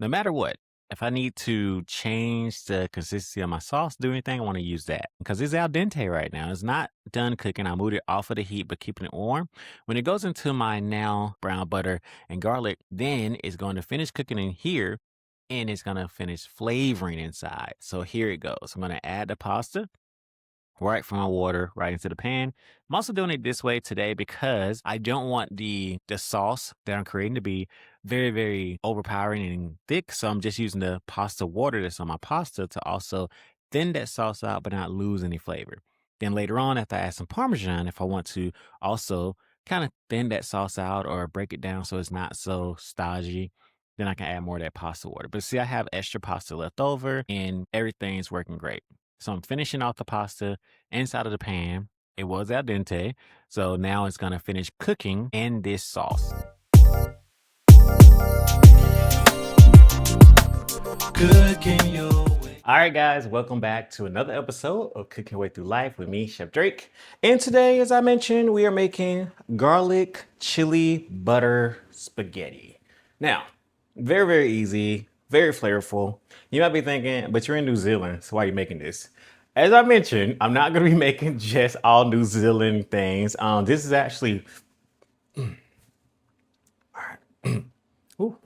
No matter what, if I need to change the consistency of my sauce, do anything, I want to use that because it's al dente right now. It's not done cooking. I moved it off of the heat, but keeping it warm. When it goes into my now brown butter and garlic, then it's going to finish cooking in here and it's going to finish flavoring inside. So here it goes. I'm going to add the pasta right from my water right into the pan. I'm also doing it this way today because I don't want the sauce that I'm creating to be very overpowering and thick. So I'm just using the pasta water that's on my pasta to also thin that sauce out but not lose any flavor. Then later on, after I add some Parmesan, if I want to also kind of thin that sauce out or break it down so it's not so stodgy, then I can add more of that pasta water. But see, I have extra pasta left over and everything's working great. So I'm finishing off the pasta inside of the pan. It was al dente. So now it's going to finish cooking in this sauce. Cooking your way. All right, guys, welcome back to another episode of Cooking Your Way Through Life with me, Chef Drake. And today, as I mentioned, we are making garlic chili butter spaghetti. Now, very easy, very flavorful. You might be thinking, but you're in New Zealand, so why are you making this? As I mentioned, I'm not going to be making just all New Zealand things. This is actually, all right. Ooh.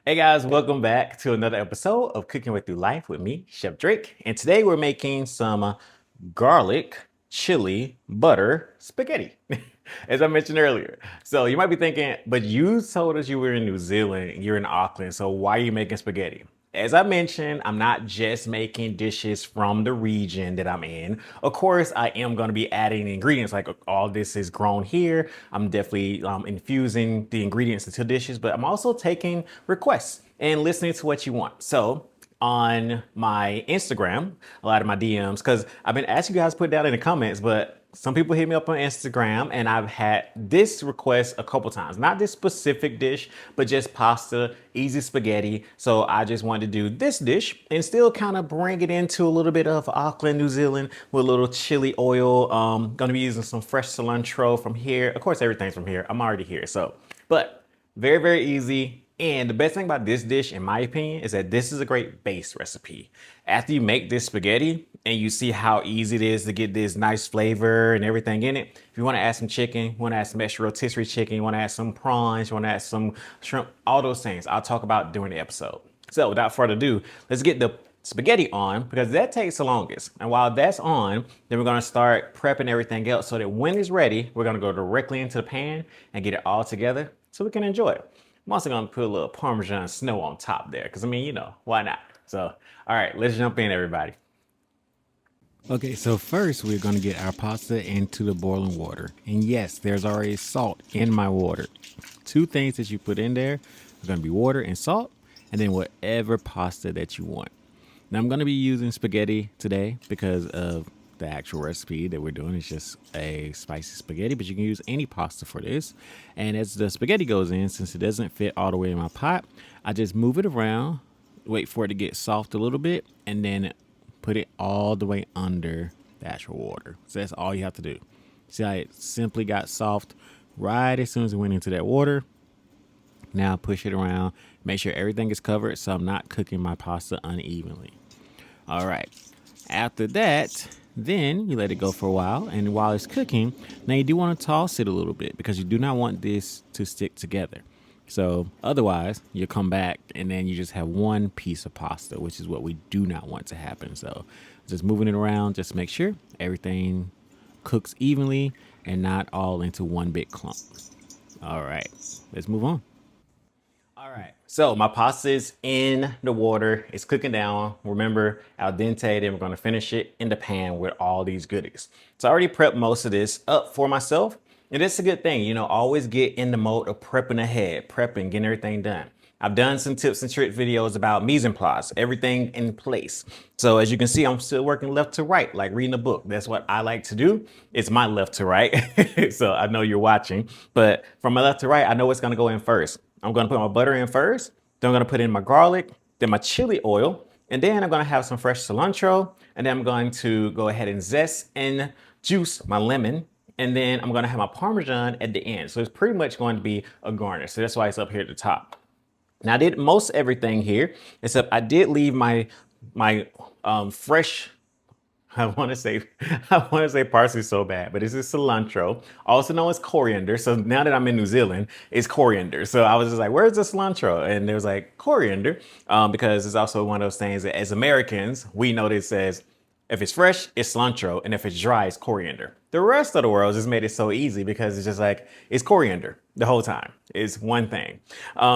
Hey guys, welcome back to another episode of Cooking Way Through Life with me, Chef Drake. And today we're making some garlic chili butter spaghetti, as I mentioned earlier. So you might be thinking, but you told us you were in New Zealand, you're in Auckland, so why are you making spaghetti? As I mentioned, I'm not just making dishes from the region that I'm in. Of course, I am going to be adding ingredients, like all this is grown here. I'm definitely infusing the ingredients into dishes, but I'm also taking requests and listening to what you want. So on my Instagram, a lot of my DMs, because I've been asking you guys to put down in the comments, but some people hit me up on Instagram and I've had this request a couple times. Not this specific dish, but just pasta, easy spaghetti. So I just wanted to do this dish and still kind of bring it into a little bit of Auckland, New Zealand with a little chili oil. Gonna be using some fresh cilantro from here. Of course, everything's from here. I'm already here. So, but very easy. And the best thing about this dish, in my opinion, is that this is a great base recipe. After you make this spaghetti and you see how easy it is to get this nice flavor and everything in it, if you want to add some chicken, you want to add some extra rotisserie chicken, you want to add some prawns, you want to add some shrimp, all those things I'll talk about during the episode. So without further ado, let's get the spaghetti on because that takes the longest. And while that's on, then we're going to start prepping everything else so that when it's ready, we're going to go directly into the pan and get it all together so we can enjoy it. I'm also gonna put a little Parmesan snow on top there, because I mean, you know, why not? So, all right, let's jump in, everybody. Okay, so first we're gonna get our pasta into the boiling water. And yes, there's already salt in my water. Two things that you put in there are gonna be water and salt, and then whatever pasta that you want. Now I'm gonna be using spaghetti today because of the actual recipe that we're doing. Is just a spicy spaghetti, but you can use any pasta for this. And as the spaghetti goes in, since it doesn't fit all the way in my pot, I just move it around, wait for it to get soft a little bit, and then put it all the way under the actual water. So that's all you have to do. See how it simply got soft right as soon as it went into that water. Now push it around, make sure everything is covered so I'm not cooking my pasta unevenly. All right, after that, then you let it go for a while, and while it's cooking, now you do want to toss it a little bit because you do not want this to stick together. So otherwise, you'll come back and then you just have one piece of pasta, which is what we do not want to happen. So just moving it around, just make sure everything cooks evenly and not all into one big clump. All right, let's move on. All right, so my pasta is in the water. It's cooking down. Remember, al dente, then we're gonna finish it in the pan with all these goodies. So I already prepped most of this up for myself. And it's a good thing, you know, always get in the mode of prepping ahead, prepping, getting everything done. I've done some tips and trick videos about mise en place, everything in place. So as you can see, I'm still working left to right, like reading a book. That's what I like to do. It's my left to right. So I know you're watching, but from my left to right, I know what's gonna go in first. I'm gonna put my butter in first, then I'm gonna put in my garlic, then my chili oil, and then I'm gonna have some fresh cilantro, and then I'm going to go ahead and zest and juice my lemon And then I'm gonna have my Parmesan at the end. So it's pretty much going to be a garnish. So that's why it's up here at the top. Now I did most everything here, except I did leave my fresh I want to say I want to say parsley so bad, but this is cilantro, also known as coriander. So now that I'm in New Zealand, it's coriander. So I was just like, "Where's the cilantro?" And there was like coriander, because it's also one of those things that as Americans we know that it says if it's fresh, it's cilantro, and if it's dry, it's coriander. The rest of the world just made it so easy because it's just like it's coriander the whole time. It's one thing.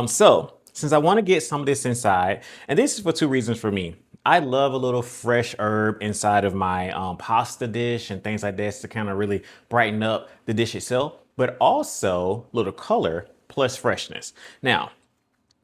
So since I want to get some of this inside, and this is for two reasons for me. I love a little fresh herb inside of my pasta dish and things like this to kind of really brighten up the dish itself, but also a little color plus freshness. Now,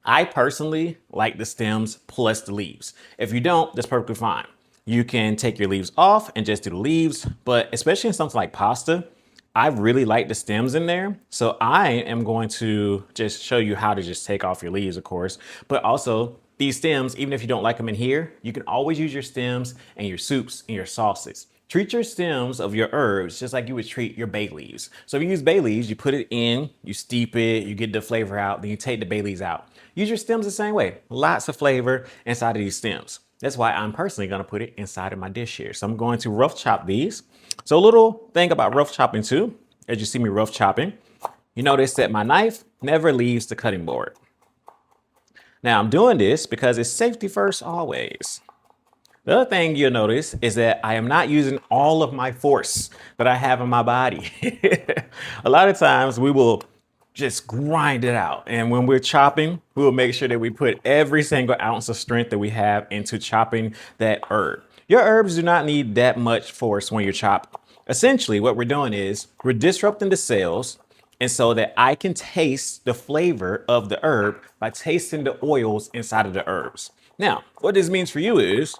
I personally like the stems plus the leaves. If you don't, that's perfectly fine. You can take your leaves off and just do the leaves, but especially in something like pasta, I really like the stems in there. So I am going to just show you how to just take off your leaves, of course, but also these stems, even if you don't like them in here, you can always use your stems and your soups and your sauces. Treat your stems of your herbs just like you would treat your bay leaves. So if you use bay leaves, you put it in, you steep it, you get the flavor out, then you take the bay leaves out. Use your stems the same way. Lots of flavor inside of these stems. That's why I'm personally going to put it inside of my dish here. So I'm going to rough chop these. So a little thing about rough chopping too, as you see me rough chopping, you notice that my knife never leaves the cutting board. Now I'm doing this because it's safety first always. The other thing you'll notice is that I am not using all of my force that I have in my body. A lot of times we will just grind it out. And when we're chopping, we will make sure that we put every single ounce of strength that we have into chopping that herb. Your herbs do not need that much force when you're chopping. Essentially, what we're doing is we're disrupting the cells, and so that I can taste the flavor of the herb by tasting the oils inside of the herbs. Now, what this means for you is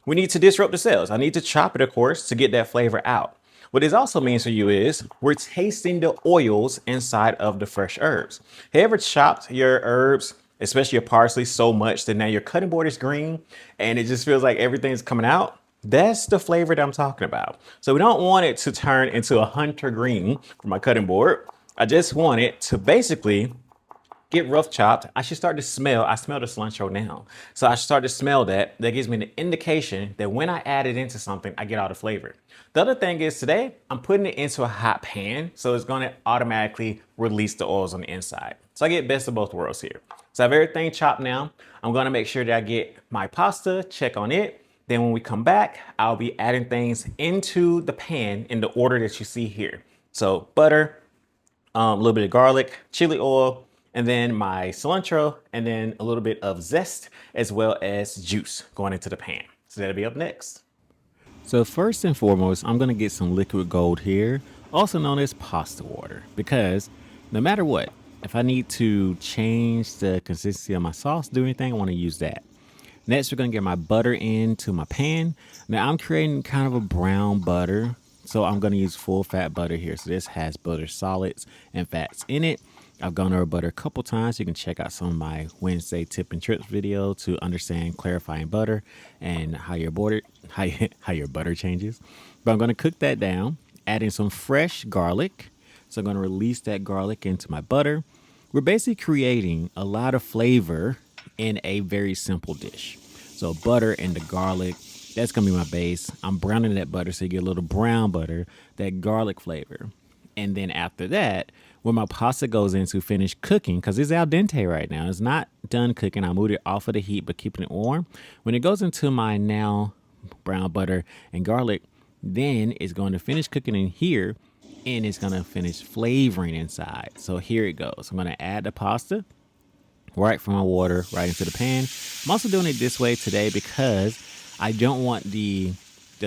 we need to disrupt the cells. I need to chop it, of course, to get that flavor out. What this also means for you is we're tasting the oils inside of the fresh herbs. Have you ever chopped your herbs, especially your parsley, so much that now your cutting board is green and it just feels like everything's coming out? That's the flavor that I'm talking about. So we don't want it to turn into a hunter green for my cutting board. I just want it to basically get rough chopped. I should start to smell. I smell the cilantro now. So I should start to smell that. That gives me an indication that when I add it into something, I get all the flavor. The other thing is today, I'm putting it into a hot pan. So it's going to automatically release the oils on the inside. So I get best of both worlds here. So I have everything chopped now. I'm going to make sure that I get my pasta, check on it. Then when we come back, I'll be adding things into the pan in the order that you see here. So butter, a little bit of garlic, chili oil, and then my cilantro, and then a little bit of zest as well as juice going into the pan. So that'll be up next. So first and foremost, I'm gonna get some liquid gold here, also known as pasta water, because no matter what, if I need to change the consistency of my sauce, do anything, I wanna use that. Next, we're gonna get my butter into my pan. Now I'm creating kind of a brown butter, so I'm gonna use full fat butter here. So this has butter solids and fats in it. I've gone over butter a couple times. You can check out some of my Wednesday tip and trips video to understand clarifying butter and how your butter changes. But I'm gonna cook that down, adding some fresh garlic. So I'm gonna release that garlic into my butter. We're basically creating a lot of flavor in a very simple dish. So butter and the garlic, that's gonna be my base. I'm browning that butter so you get a little brown butter, that garlic flavor. And then after that, when my pasta goes in to finish cooking, because it's al dente right now, it's not done cooking. I moved it off of the heat, but keeping it warm. When it goes into my now brown butter and garlic, then it's going to finish cooking in here and it's going to finish flavoring inside. So here it goes. I'm going to add the pasta right from my water right into the pan. I'm also doing it this way today because I don't want the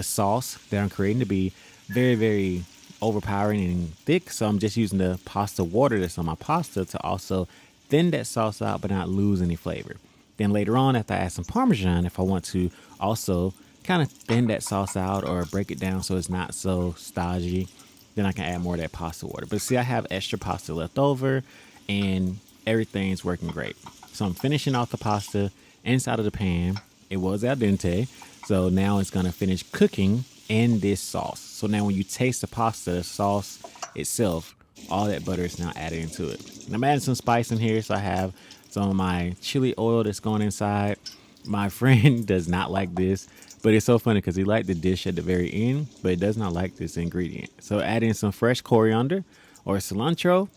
sauce that I'm creating to be very, very overpowering and thick. So I'm just using the pasta water that's on my pasta to also thin that sauce out but not lose any flavor. Then later on, after I add some Parmesan, if I want to also kind of thin that sauce out or break it down so it's not so stodgy, then I can add more of that pasta water. But see, I have extra pasta left over and everything's working great. So I'm finishing off the pasta inside of the pan. It was al dente. So now it's going to finish cooking in this sauce. So now when you taste the pasta sauce itself, all that butter is now added into it. And I'm adding some spice in here. So I have some of my chili oil that's going inside. My friend does not like this, but it's so funny because he liked the dish at the very end, but he does not like this ingredient. So add in some fresh coriander or cilantro.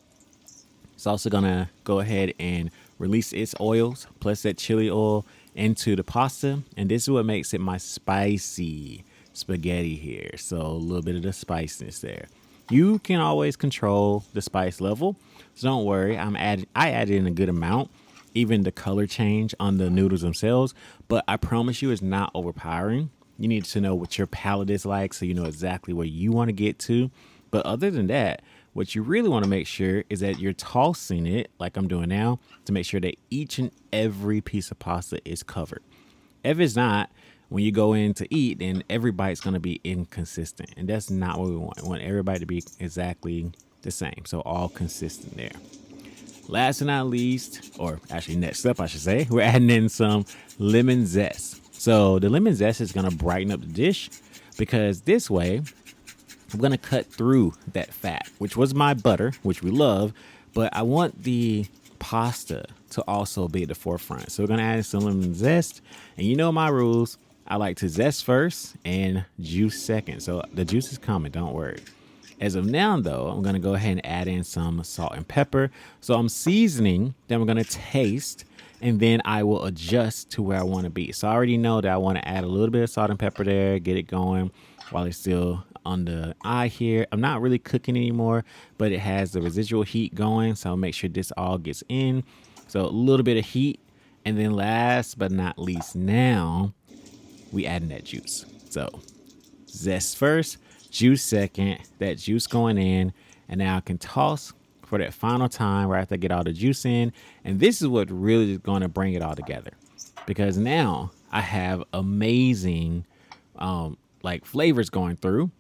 It's also gonna go ahead and release its oils plus that chili oil into the pasta. And this is what makes it my spicy spaghetti here. So a little bit of the spiciness there. You can always control the spice level. So don't worry, I added in a good amount, even the color change on the noodles themselves. But I promise you it's not overpowering. You need to know what your palate is like so you know exactly where you want to get to. But other than that, what you really want to make sure is that you're tossing it like I'm doing now to make sure that each and every piece of pasta is covered. If it's not, when you go in to eat, then every bite's going to be inconsistent. And that's not what we want. We want everybody to be exactly the same. So all consistent there. Last but not least, or actually next up, I should say, we're adding in some lemon zest. So the lemon zest is going to brighten up the dish because this way I'm going to cut through that fat, which was my butter, which we love, but I want the pasta to also be at the forefront. So we're going to add some lemon zest. And you know my rules. I like to zest first and juice second. So the juice is coming, don't worry. As of now, though, I'm going to go ahead and add in some salt and pepper. So I'm seasoning, then I'm going to taste, and then I will adjust to where I want to be. So I already know that I want to add a little bit of salt and pepper there, get it going while it's still on the eye here. I'm not really cooking anymore, but it has the residual heat going. So I'll make sure this all gets in. So a little bit of heat. And then last but not least, now we add in that juice. So zest first, juice second, that juice going in. And now I can toss for that final time right after I get all the juice in. And this is what really is going to bring it all together, because now I have amazing like flavors going through,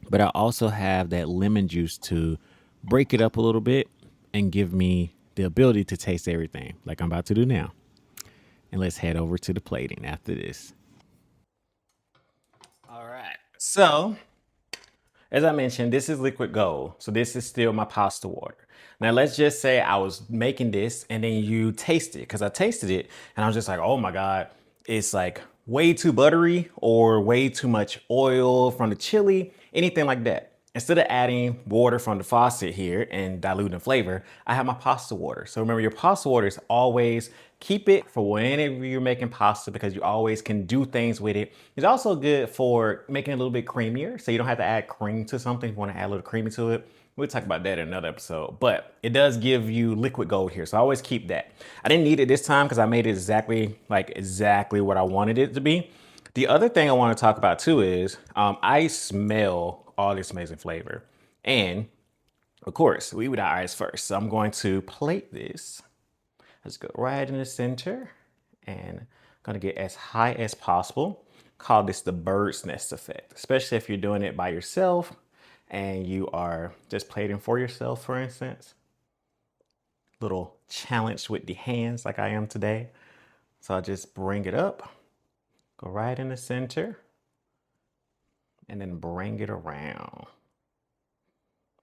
but I also have that lemon juice to break it up a little bit and give me the ability to taste everything like I'm about to do now. And let's head over to the plating after this. All right. So as I mentioned, this is liquid gold. So this is still my pasta water. Now let's just say I was making this and then you taste it, because I tasted it and I was just like, oh my God, it's like way too buttery or way too much oil from the chili, anything like that. Instead of adding water from the faucet here and diluting the flavor, I have my pasta water. So remember, your pasta water is always, keep it for whenever you're making pasta, because you always can do things with it. It's also good for making it a little bit creamier, so you don't have to add cream to something if you want to add a little creamy to it. We'll talk about that in another episode, but it does give you liquid gold here. So I always keep that. I didn't need it this time because I made it exactly what I wanted it to be. The other thing I want to talk about too is I smell all this amazing flavor. And of course, we would our eyes first. So I'm going to plate this. Let's go right in the center and I'm gonna get as high as possible. Call this the bird's nest effect, especially if you're doing it by yourself and you are just plating for yourself, for instance. Little challenge with the hands like I am today. So I'll just bring it up, go right in the center, and then bring it around.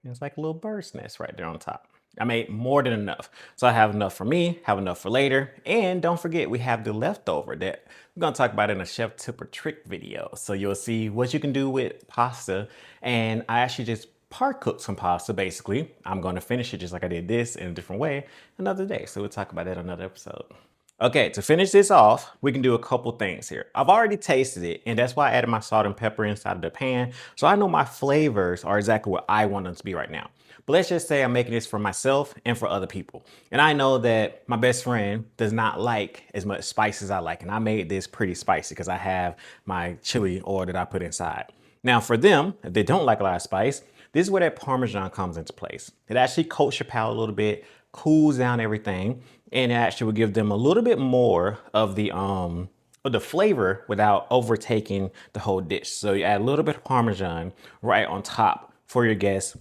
It's like a little bird's nest right there on top. I made more than enough. So I have enough for me, have enough for later. And don't forget, we have the leftover that we're gonna talk about in a chef tip or trick video. So you'll see what you can do with pasta. And I actually just par cooked some pasta, basically. I'm gonna finish it just like I did this in a different way another day. So we'll talk about that in another episode. Okay, to finish this off, we can do a couple things here. I've already tasted it, and that's why I added my salt and pepper inside of the pan. So I know my flavors are exactly what I want them to be right now. But let's just say I'm making this for myself and for other people. And I know that my best friend does not like as much spice as I like. And I made this pretty spicy because I have my chili oil that I put inside. Now for them, if they don't like a lot of spice, this is where that Parmesan comes into place. It actually coats your palate a little bit, cools down everything, and it actually will give them a little bit more of the flavor without overtaking the whole dish. So you add a little bit of Parmesan right on top for your guests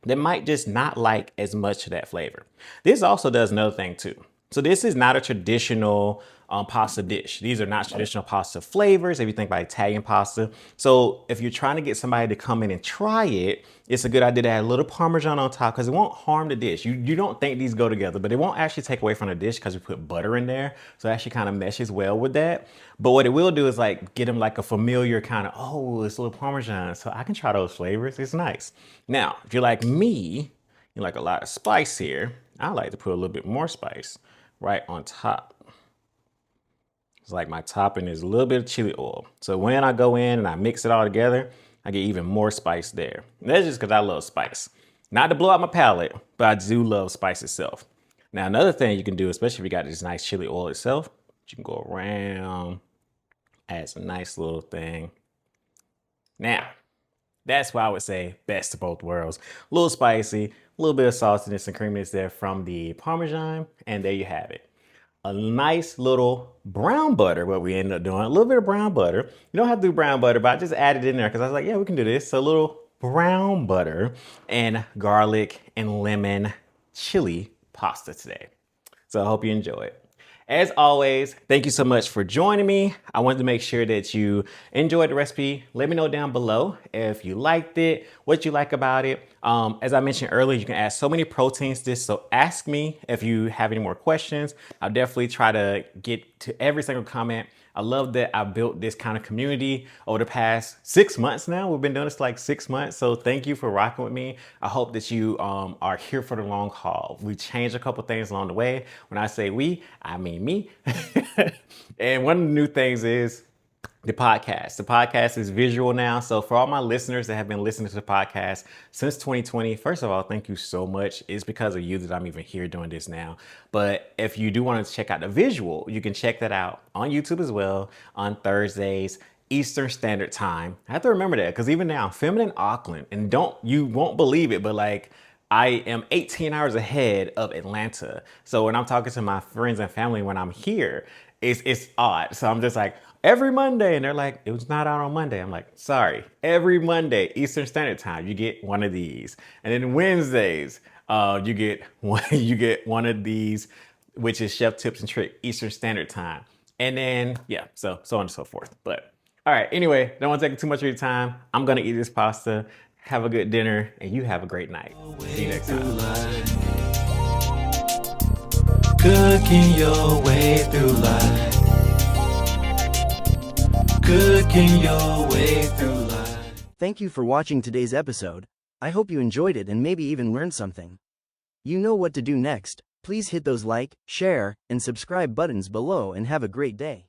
that might just not like as much of that flavor. This also does another thing too. So this is not a traditional pasta dish. These are not traditional pasta flavors if you think about Italian pasta. So if you're trying to get somebody to come in and try it, it's a good idea to add a little Parmesan on top because it won't harm the dish. You don't think these go together, but it won't actually take away from the dish because we put butter in there. So it actually kind of meshes well with that. But what it will do is like get them like a familiar kind of, oh, it's a little Parmesan. So I can try those flavors. It's nice. Now, if you're like me, you like a lot of spice here, I like to put a little bit more spice right on top. It's like my topping is a little bit of chili oil. So when I go in and I mix it all together, I get even more spice there. And that's just because I love spice. Not to blow out my palate, but I do love spice itself. Now, another thing you can do, especially if you got this nice chili oil itself, you can go around, add some nice little thing. Now, that's why I would say best of both worlds. A little spicy, a little bit of saltiness and creaminess there from the Parmesan, and there you have it. A nice little brown butter, what we ended up doing, a little bit of brown butter. You don't have to do brown butter, but I just added it in there because I was like, yeah, we can do this. So a little brown butter and garlic and lemon chili pasta today. So I hope you enjoy it. As always, thank you so much for joining me. I wanted to make sure that you enjoyed the recipe. Let me know down below if you liked it, what you like about it. As I mentioned earlier, you can add so many proteins to this, so ask me if you have any more questions. I'll definitely try to get to every single comment. I love that I built this kind of community over the past 6 months now. We've been doing this like 6 months. So thank you for rocking with me. I hope that you are here for the long haul. We changed a couple things along the way. When I say we, I mean me. And one of the new things is the podcast. The podcast is visual now. So for all my listeners that have been listening to the podcast since 2020, first of all, thank you so much. It's because of you that I'm even here doing this now. But if you do want to check out the visual, you can check that out on YouTube as well on Thursdays, Eastern Standard Time. I have to remember that because even now I'm filming in Auckland, and you won't believe it, but like I am 18 hours ahead of Atlanta. So when I'm talking to my friends and family when I'm here, it's odd. So I'm just like, every Monday, and they're like, it was not out on Monday. I'm like, sorry, every Monday, Eastern Standard Time, you get one of these. And then Wednesdays, you get one of these, which is Chef Tips and Trick Eastern Standard Time. And then, yeah, so on and so forth. But all right, anyway, don't want to take too much of your time. I'm gonna eat this pasta. Have a good dinner, and you have a great night. See you next time. Cooking your way through life. Cooking your way through life. Thank you for watching today's episode. I hope you enjoyed it and maybe even learned something. You know what to do next. Please hit those like, share, and subscribe buttons below and have a great day.